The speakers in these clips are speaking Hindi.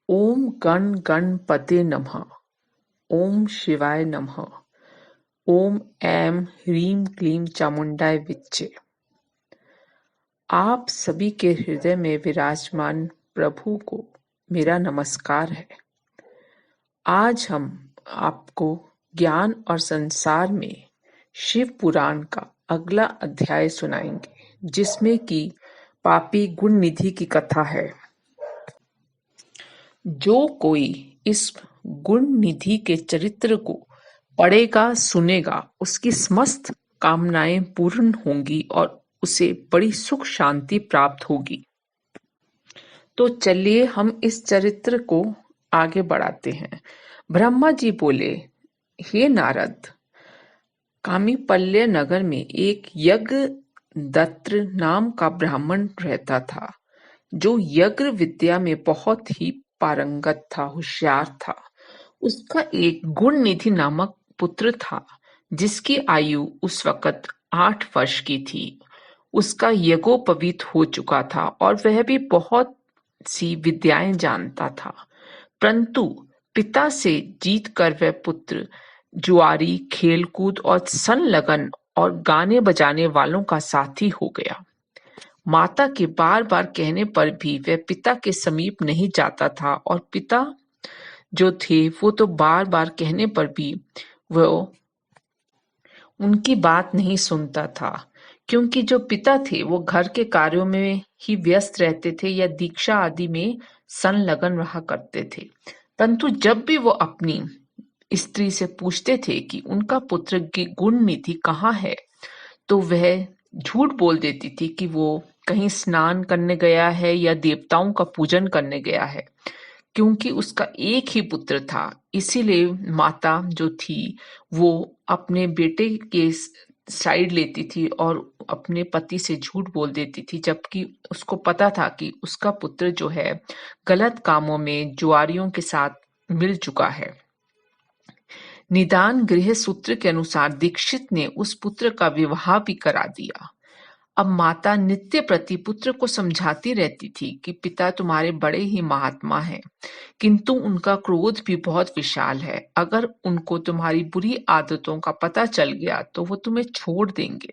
ओम गण गणपते नमः। ओम शिवाय नमः। ओम ऐं ह्रीं क्लीं चामुंडाय विच्चे। आप सभी के हृदय में विराजमान प्रभु को मेरा नमस्कार है। आज हम आपको ज्ञान और संसार में शिव पुराण का अगला अध्याय सुनाएंगे, जिसमें कि पापी गुण निधि की कथा है। जो कोई इस गुण निधि के चरित्र को पढ़ेगा सुनेगा, उसकी समस्त कामनाएं पूर्ण होंगी और उसे बड़ी सुख शांति प्राप्त होगी। तो चलिए हम इस चरित्र को आगे बढ़ाते हैं। ब्रह्मा जी बोले, हे नारद, कामीपल्य नगर में एक यज्ञ दत्र नाम का ब्राह्मण रहता था, जो यज्ञ विद्या में बहुत ही पारंगत था, होशियार था। उसका एक गुण निधि नामक पुत्र था, जिसकी आयु उस वक्त 8 वर्ष की थी। उसका यज्ञोपवीत हो चुका था और वह भी बहुत सी विद्याएं जानता था, परंतु पिता से जीत कर वह पुत्र जुआरी, खेलकूद और संलग्न और गाने बजाने वालों का साथी हो गया। माता के बार बार कहने पर भी वह पिता के समीप नहीं जाता था और पिता जो थे वो तो बार बार कहने पर भी वो उनकी बात नहीं सुनता था, क्योंकि जो पिता थे वो घर के कार्यों में ही व्यस्त रहते थे या दीक्षा आदि में संलग्न रहा करते थे। परंतु जब भी वो अपनी स्त्री से पूछते थे कि उनका पुत्र की गुण निधि कहाँ है, तो वह झूठ बोल देती थी कि वो कहीं स्नान करने गया है या देवताओं का पूजन करने गया है। क्योंकि उसका एक ही पुत्र था, इसीलिए माता जो थी वो अपने बेटे के साइड लेती थी और अपने पति से झूठ बोल देती थी, जबकि उसको पता था कि उसका पुत्र जो है गलत कामों में जुआरियों के साथ मिल चुका है। निदान गृह सूत्र के अनुसार दीक्षित ने उस पुत्र का विवाह भी करा दिया। अब माता नित्य प्रति पुत्र को समझाती रहती थी कि पिता तुम्हारे बड़े ही महात्मा हैं, किंतु उनका क्रोध भी बहुत विशाल है। अगर उनको तुम्हारी बुरी आदतों का पता चल गया तो वो तुम्हें छोड़ देंगे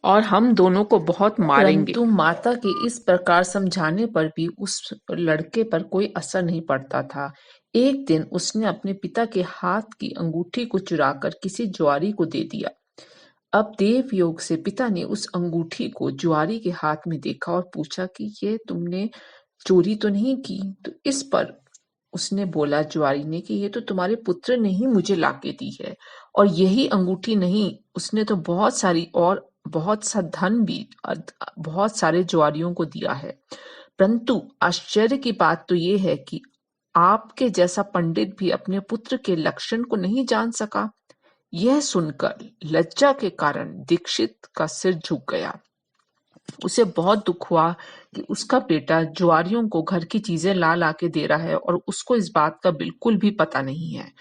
और हम दोनों को बहुत मारेंगे। परंतु माता के इस प्रकार समझाने पर भी उस लड़के पर कोई असर नहीं पड़ता था। एक दिन उसने अपने पिता के हाथ की अंगूठी को चुराकर किसी जुआरी को दे दिया। अब देव योग से पिता ने उस अंगूठी को जुआरी के हाथ में देखा और पूछा कि ये तुमने चोरी तो नहीं की? तो इस पर उसने बोला जुआरी ने कि ये तो तुम्हारे पुत्र ने ही मुझे लाके दी है, और यही अंगूठी नहीं, उसने तो बहुत सा धन भी बहुत सारे जुआरियों को दिया है। परंतु आश्चर्य की बात तो ये है कि आपके जैसा पंडित भी अपने पुत्र के लक्षण को नहीं जान सका। यह सुनकर लज्जा के कारण दीक्षित का सिर झुक गया। उसे बहुत दुख हुआ कि उसका बेटा जुआरियों को घर की चीजें ला ला के दे रहा है और उसको इस बात का बिल्कुल भी पता नहीं है।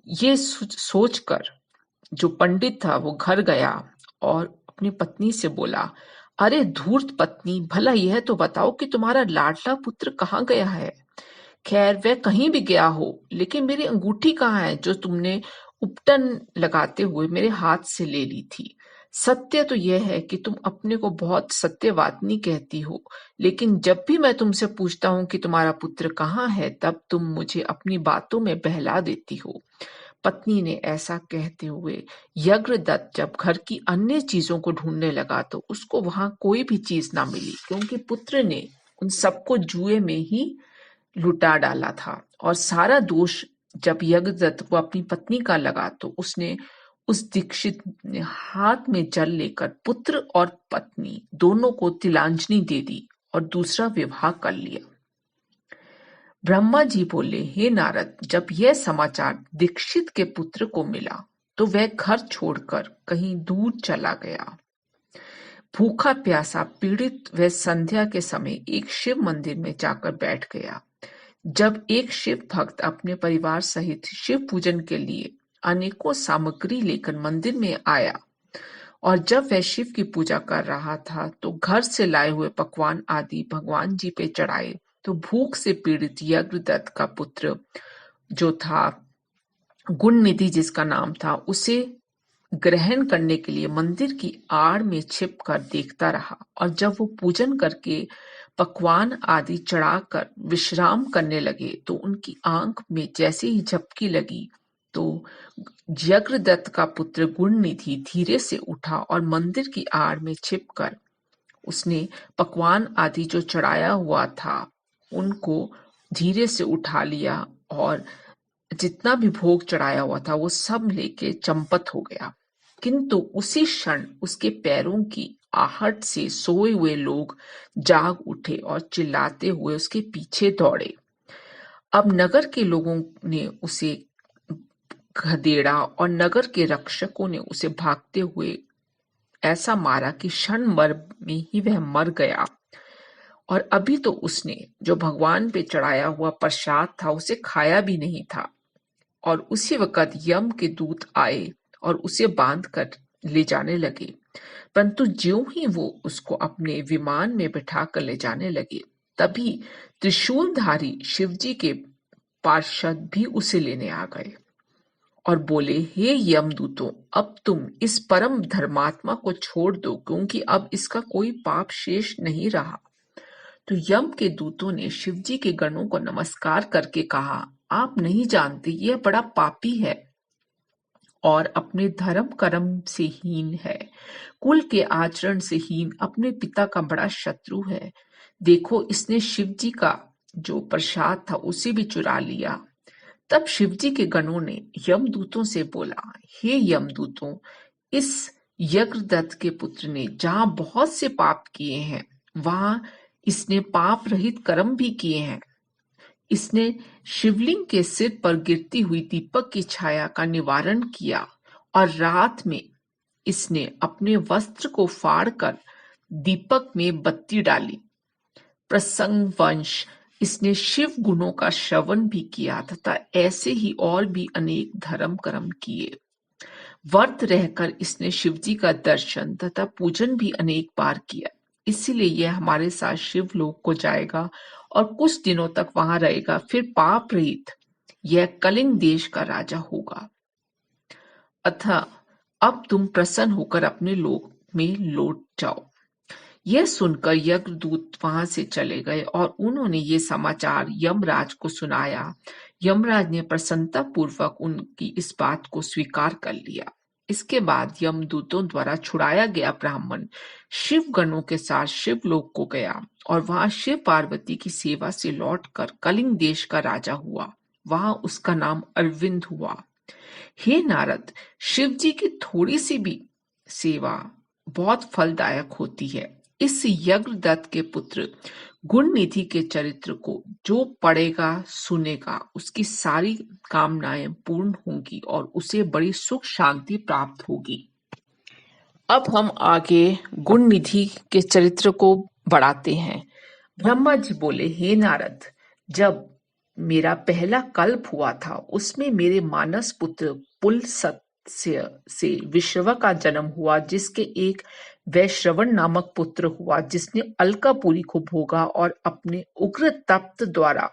ये सोचकर जो पंडित था वो घर गया और अपनी पत्नी से बोला, अरे धूर्त पत्नी, भला यह तो बताओ कि तुम्हारा लाडला पुत्र कहाँ गया है? खैर वह कहीं भी गया हो, लेकिन मेरी अंगूठी कहाँ है जो तुमने उपटन लगाते हुए मेरे हाथ से ले ली थी? सत्य तो यह है कि तुम अपने को बहुत सत्यवादिनी कहती हो, लेकिन जब भी मैं तुमसे पूछता हूँ कि तुम्हारा पुत्र कहाँ है, तब तुम मुझे अपनी बातों में बहला देती हो। पत्नी ने ऐसा कहते हुए यज्ञदत्त जब घर की अन्य चीजों को ढूंढने लगा तो उसको वहां कोई भी चीज ना मिली, क्योंकि पुत्र ने उन सबको जुए में ही लुटा डाला था। और सारा दोष जब यज्ञदत्त को अपनी पत्नी का लगा तो उसने उस दीक्षित ने हाथ में जल लेकर पुत्र और पत्नी दोनों को तिलांजलि दे दी और दूसरा विवाह कर लिया। ब्रह्मा जी बोले, हे नारद, जब यह समाचार दीक्षित के पुत्र को मिला तो वह घर छोड़कर कहीं दूर चला गया। भूखा प्यासा पीड़ित वह संध्या के समय एक शिव मंदिर में जाकर बैठ गया। जब एक शिव भक्त अपने परिवार सहित शिव पूजन के लिए अनेकों सामग्री लेकर मंदिर में आया, और जब वह शिव की पूजा कर रहा था तो घर से लाए हुए पकवान आदि भगवान जी पे चढ़ाए तो भूख से पीड़ित यज्ञदत्त का पुत्र जो था, गुणनिधि जिसका नाम था, उसे ग्रहण करने के लिए मंदिर की आड़ में छिपकर देखता रहा। और जब वो पूजन करके पकवान आदि चढ़ाकर विश्राम करने लगे तो उनकी आंख में जैसे ही झपकी लगी तो यज्ञदत्त का पुत्र गुणनिधि धीरे से उठा और मंदिर की आड़ में छिपकर उसने पकवान आदि जो चढ़ाया हुआ था उनको धीरे से उठा लिया और जितना भी भोग चढ़ाया हुआ था वो सब लेके चंपत हो गया। किंतु उसी क्षण उसके पैरों की आहट से सोए हुए लोग जाग उठे और चिल्लाते हुए उसके पीछे दौड़े। अब नगर के लोगों ने उसे खदेड़ा और नगर के रक्षकों ने उसे भागते हुए ऐसा मारा कि क्षण भर में ही वह मर गया। और अभी तो उसने जो भगवान पे चढ़ाया हुआ प्रसाद था उसे खाया भी नहीं था। और उसी वक्त यम के दूत आए और उसे बांध कर ले जाने लगे। परंतु ज्यों ही वो उसको अपने विमान में बिठा कर ले जाने लगे तभी त्रिशूलधारी शिवजी के पार्षद भी उसे लेने आ गए और बोले, हे यमदूतों, अब तुम इस परम धर्मात्मा को छोड़ दो क्योंकि अब इसका कोई पाप शेष नहीं रहा। तो यम के दूतों ने शिवजी के गणों को नमस्कार करके कहा, आप नहीं जानते यह बड़ा पापी है और अपने धर्म कर्म से हीन है, कुल के आचरण से हीन, अपने पिता का बड़ा शत्रु है। देखो, इसने शिवजी का जो प्रसाद था उसे भी चुरा लिया। तब शिवजी के गणों ने यमदूतों से बोला, हे यमदूतों, इस यज्ञदत्त के पुत्र ने जहां बहुत से पाप किए हैं वहां इसने पाप रहित कर्म भी किए हैं। इसने शिवलिंग के सिर पर गिरती हुई दीपक की छाया का निवारण किया और रात में इसने अपने वस्त्र को फाड़कर दीपक में बत्ती डाली। प्रसंगवश इसने शिव गुणों का श्रवण भी किया तथा ऐसे ही और भी अनेक धर्म कर्म किए। व्रत रहकर इसने शिवजी का दर्शन तथा पूजन भी अनेक बार किया। इसीलिए यह हमारे साथ शिवलोक को जाएगा और कुछ दिनों तक वहां रहेगा, फिर पाप रहित यह कलिंग देश का राजा होगा। अतः अब तुम प्रसन्न होकर अपने लोक में लौट जाओ। यह सुनकर यज्ञदूत वहां से चले गए और उन्होंने ये समाचार यमराज को सुनाया। यमराज ने प्रसन्नता पूर्वक उनकी इस बात को स्वीकार कर लिया। इसके बाद यमदूतों द्वारा छुड़ाया गया ब्राह्मण शिव गणों के साथ शिवलोक को गया और वहां शिव पार्वती की सेवा से लौटकर कलिंग देश का राजा हुआ। वहां उसका नाम अरविंद हुआ। हे नारद, शिवजी की थोड़ी सी भी सेवा बहुत फलदायक होती है। इस यज्ञदत्त के पुत्र गुणनिधि के चरित्र को जो पढ़ेगा सुनेगा उसकी सारी कामनाएं पूर्ण होंगी और उसे बड़ी सुख शांति प्राप्त होगी। अब हम आगे गुणनिधि के चरित्र को बढ़ाते हैं। ब्रह्मा जी बोले, हे नारद, जब मेरा पहला कल्प हुआ था उसमें मेरे मानस पुत्र पुलस्त्य से विश्रवा का जन्म हुआ, जिसके एक वैश्रवण नामक पुत्र हुआ जिसने अलकापुरी को भोगा और अपने उग्र तप्त द्वारा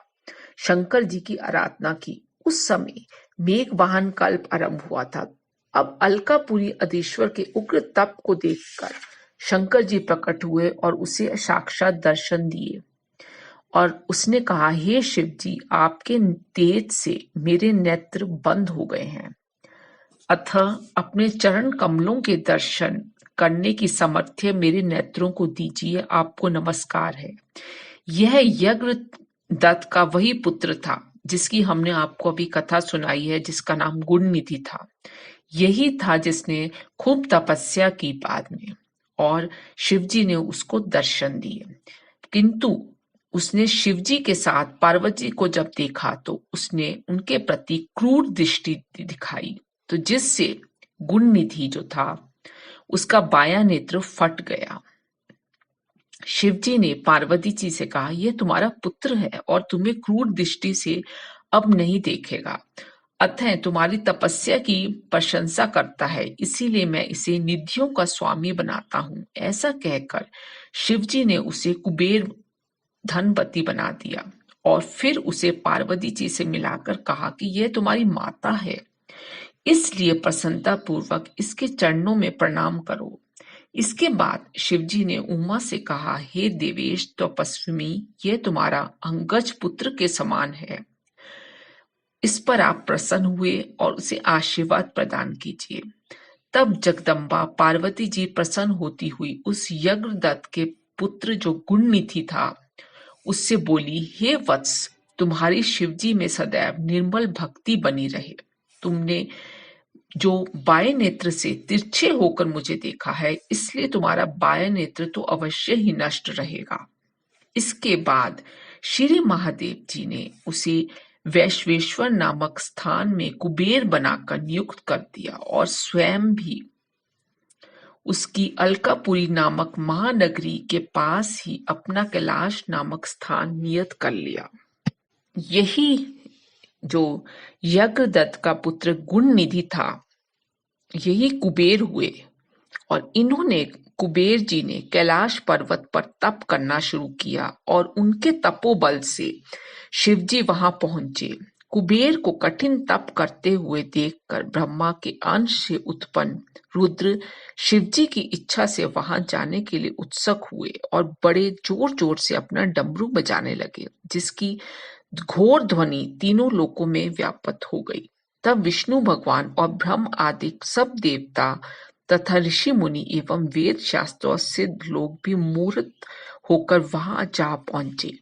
शंकर जी की आराधना की। उस समय मेघवाहन कल्प आरंभ हुआ था। अब अलकापुरी अधीश्वर के उग्र तप को देखकर शंकर जी प्रकट हुए और उसे साक्षात दर्शन दिए और उसने कहा, हे शिव जी, आपके तेज से मेरे नेत्र बंद हो गए हैं, अतः अपने चरण कमलों के दर्शन करने की सामर्थ्य मेरे नेत्रों को दीजिए। आपको नमस्कार है। यह यज्ञदत्त का वही पुत्र था जिसकी हमने आपको अभी कथा सुनाई है, जिसका नाम गुणनिधि था। यही था जिसने खूब तपस्या की बाद में और शिवजी ने उसको दर्शन दिए। किंतु उसने शिवजी के साथ पार्वती को जब देखा तो उसने उनके प्रति क्रूर दृष्टि दिखाई, तो जिससे गुणनिधि जो था उसका बायां नेत्र फट गया। शिवजी ने पार्वती जी से कहा, यह तुम्हारा पुत्र है और तुम्हें क्रूर दृष्टि से अब नहीं देखेगा। अतः तुम्हारी तपस्या की प्रशंसा करता है, इसीलिए मैं इसे निधियों का स्वामी बनाता हूँ। ऐसा कहकर शिवजी ने उसे कुबेर धनवती बना दिया और फिर उसे पार्वती जी से मिलाकर कहा कि यह तुम्हारी माता है, इसलिए प्रसन्नता पूर्वक इसके चरणों में प्रणाम करो। इसके बाद शिवजी ने उमा से कहा, हे देवेश तपस्विनी, यह तुम्हारा अंगज पुत्र के समान है, इस पर आप प्रसन्न हुए और उसे आशीर्वाद प्रदान कीजिए। तब जगदम्बा पार्वती जी प्रसन्न होती हुई उस यज्ञदत्त के पुत्र जो गुणनिधि था उससे बोली, हे वत्स, तुम्हारी शिवजी में सदैव निर्मल भक्ति बनी रहे। तुमने जो बाएं नेत्र से तिरछे होकर मुझे देखा है, इसलिए तुम्हारा बाएं नेत्र तो अवश्य ही नष्ट रहेगा। इसके बाद श्री महादेव जी ने उसे वैश्वेश्वर नामक स्थान में कुबेर बनाकर नियुक्त कर दिया और स्वयं भी उसकी अलकापुरी नामक महानगरी के पास ही अपना कैलाश नामक स्थान नियत कर लिया। यही जो यज्ञदत्त का पुत्र गुणनिधि था, यही कुबेर हुए और इन्होंने कुबेर जी ने कैलाश पर्वत पर तप करना शुरू किया और उनके तपोबल से शिवजी वहां पहुंचे। कुबेर को कठिन तप करते हुए देखकर ब्रह्मा के अंश से उत्पन्न रुद्र शिवजी की इच्छा से वहां जाने के लिए उत्सुक हुए और बड़े जोर जोर से अपना डमरू बजाने लगे, जिसकी घोर ध्वनि तीनों लोकों में व्याप्त हो गई। तब विष्णु भगवान और ब्रह्म आदि सब देवता तथा ऋषि मुनि एवं वेद शास्त्र सिद्ध लोग भी मूर्त होकर वहां जा पहुंचे।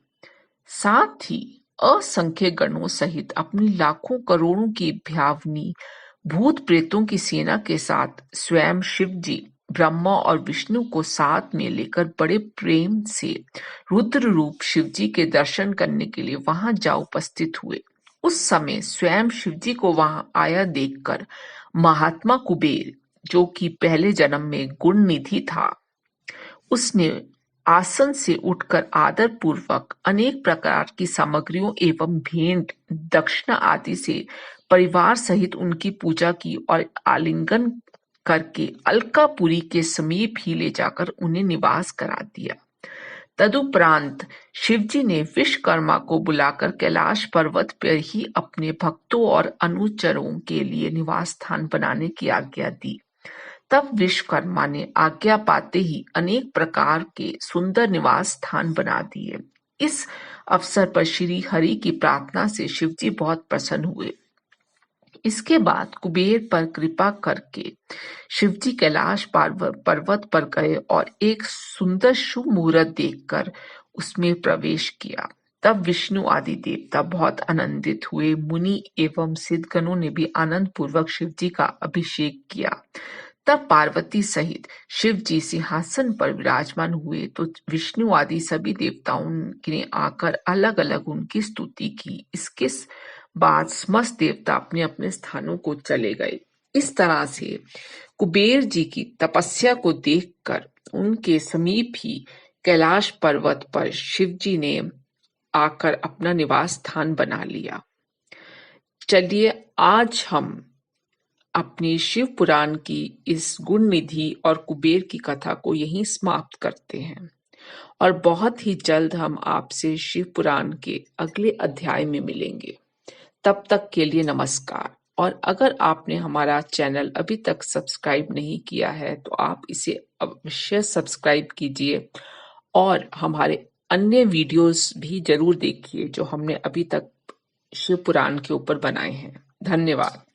साथ ही असंख्य गणों सहित अपनी लाखों करोड़ों की भयावनी भूत प्रेतों की सेना के साथ स्वयं शिवजी ब्रह्मा और विष्णु को साथ में लेकर बड़े प्रेम से रुद्र रूप शिवजी के दर्शन करने के लिए वहां जा उपस्थित हुए। उस समय स्वयं शिवजी को वहां आया देखकर महात्मा कुबेर, जो कि पहले जन्म में गुणनिधि था, उसने आसन से उठकर आदर पूर्वक अनेक प्रकार की सामग्रियों एवं भेंट दक्षिणा आदि से परिवार सहित उनकी पूजा की और आलिंगन करके अलकापुरी के समीप ही ले जाकर उन्हें निवास करा दिया। तदुपरांत शिवजी ने विश्वकर्मा को बुलाकर कैलाश पर्वत पर ही अपने भक्तों और अनुचरों के लिए निवास स्थान बनाने की आज्ञा दी। तब विश्वकर्मा ने आज्ञा पाते ही अनेक प्रकार के सुंदर निवास स्थान बना दिए। इस अवसर पर श्री हरि की प्रार्थना से शिवजी बहुत प्रसन्न हुए। इसके बाद कुबेर पर कृपा करके शिवजी कैलाश पर्वत पर गए और एक सुंदर शुभ मुहूर्त देखकर उसमें प्रवेश किया। तब विष्णु आदि देवता बहुत आनंदित हुए। मुनि एवं सिद्धगणों ने भी आनंद पूर्वक शिवजी का अभिषेक किया। तब पार्वती सहित शिवजी सिंहासन पर विराजमान हुए तो विष्णु आदि सभी देवताओं ने आकर अलग अलग उनकी स्तुति की। इसके बाद समस्त देवता अपने अपने स्थानों को चले गए। इस तरह से कुबेर जी की तपस्या को देखकर उनके समीप ही कैलाश पर्वत पर शिवजी ने आकर अपना निवास स्थान बना लिया। चलिए आज हम अपनी शिव पुराण की इस गुण निधि और कुबेर की कथा को यहीं समाप्त करते हैं और बहुत ही जल्द हम आपसे शिव पुराण के अगले अध्याय में मिलेंगे। तब तक के लिए नमस्कार। और अगर आपने हमारा चैनल अभी तक सब्सक्राइब नहीं किया है तो आप इसे अवश्य सब्सक्राइब कीजिए और हमारे अन्य वीडियोस भी जरूर देखिए जो हमने अभी तक शिव पुराण के ऊपर बनाए हैं। धन्यवाद।